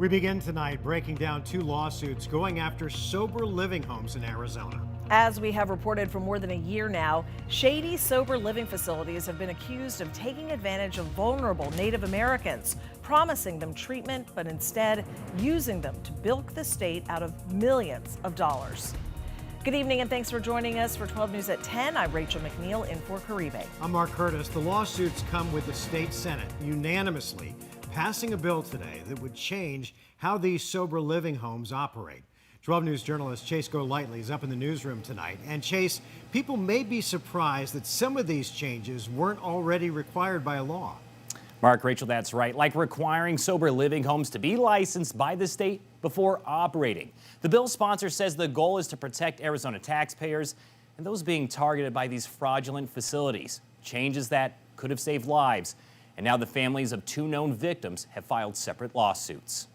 We begin tonight breaking down two lawsuits going after sober living homes in Arizona. As we have reported for more than a year now, shady sober living facilities have been accused of taking advantage of vulnerable Native Americans, promising them treatment, but instead using them to bilk the state out of millions of dollars. Good evening and thanks for joining us for 12 News at 10. I'm Rachel McNeil in for Caribe. I'm Mark Curtis. The lawsuits come with the state Senate unanimously passing a bill today that would change how these sober living homes operate. 12 News journalist Chase Golightly is up in the newsroom tonight. And Chase, people may be surprised that some of these changes weren't already required by law. Mark, Rachel, that's right. Like requiring sober living homes to be licensed by the state before operating. The bill's sponsor says the goal is to protect Arizona taxpayers and those being targeted by these fraudulent facilities. Changes that could have saved lives. And now the families of two known victims have filed separate lawsuits.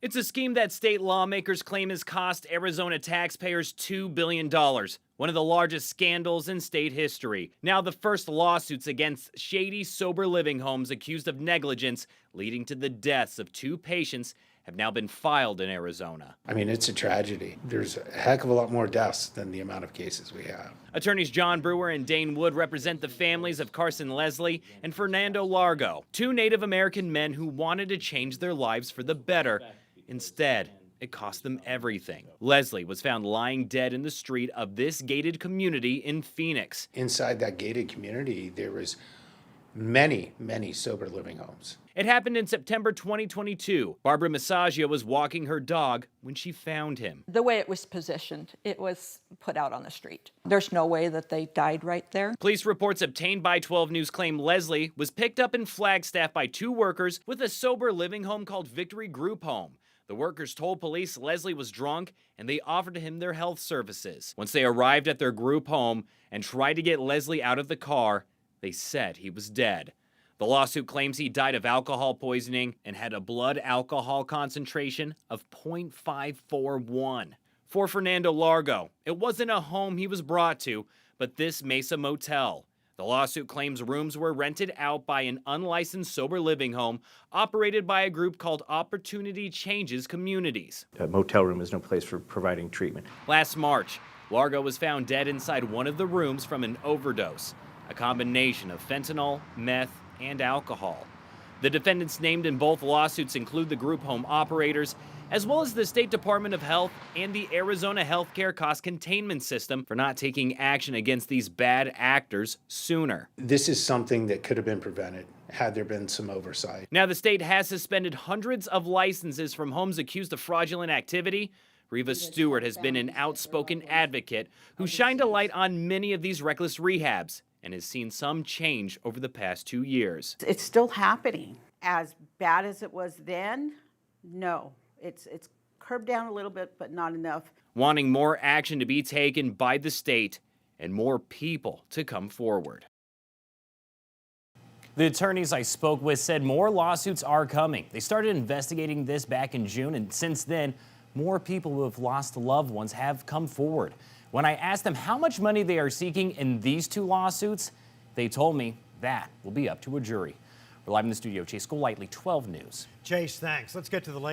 It's a scheme that state lawmakers claim has cost Arizona taxpayers $2 billion, one of the largest scandals in state history. Now the first lawsuits against shady sober living homes accused of negligence leading to the deaths of two patients have now been filed in Arizona. I mean, it's a tragedy. There's a heck of a lot more deaths than the amount of cases we have. Attorneys John Brewer and Dane Wood represent the families of Carson Leslie and Fernando Largo, two Native American men who wanted to change their lives for the better. Instead, it cost them everything. Leslie was found lying dead in the street of this gated community in Phoenix. Inside that gated community, there was many sober living homes. It happened in September 2022. Barbara Massaggio was walking her dog when she found him. The way it was positioned, it was put out on the street. There's no way that they died right there. Police reports obtained by 12 News claim Leslie was picked up in Flagstaff by two workers with a sober living home called Victory Group Home. The workers told police Leslie was drunk and they offered him their health services. Once they arrived at their group home and tried to get Leslie out of the car, they said he was dead. The lawsuit claims he died of alcohol poisoning and had a blood alcohol concentration of 0.541. For Fernando Largo, it wasn't a home he was brought to, but this Mesa motel. The lawsuit claims rooms were rented out by an unlicensed sober living home operated by a group called Opportunity Changes Communities. A motel room is no place for providing treatment. Last March, Largo was found dead inside one of the rooms from an overdose, a combination of fentanyl, meth, and alcohol. The defendants named in both lawsuits include the group home operators, as well as the State Department of Health and the Arizona Healthcare Cost Containment System for not taking action against these bad actors sooner. This is something that could have been prevented had there been some oversight. Now the state has suspended hundreds of licenses from homes accused of fraudulent activity. Reva Stewart has been an outspoken advocate who shined a light on many of these reckless rehabs and has seen some change over the past 2 years. It's still happening. As bad as it was then, no. It's curbed down a little bit, but not enough. Wanting more action to be taken by the state and more people to come forward. The attorneys I spoke with said more lawsuits are coming. They started investigating this back in June, and since then, more people who have lost loved ones have come forward. When I asked them how much money they are seeking in these two lawsuits, they told me that will be up to a jury. We're live in the studio. Chase Golightly, 12 News. Chase, thanks. Let's get to the latest.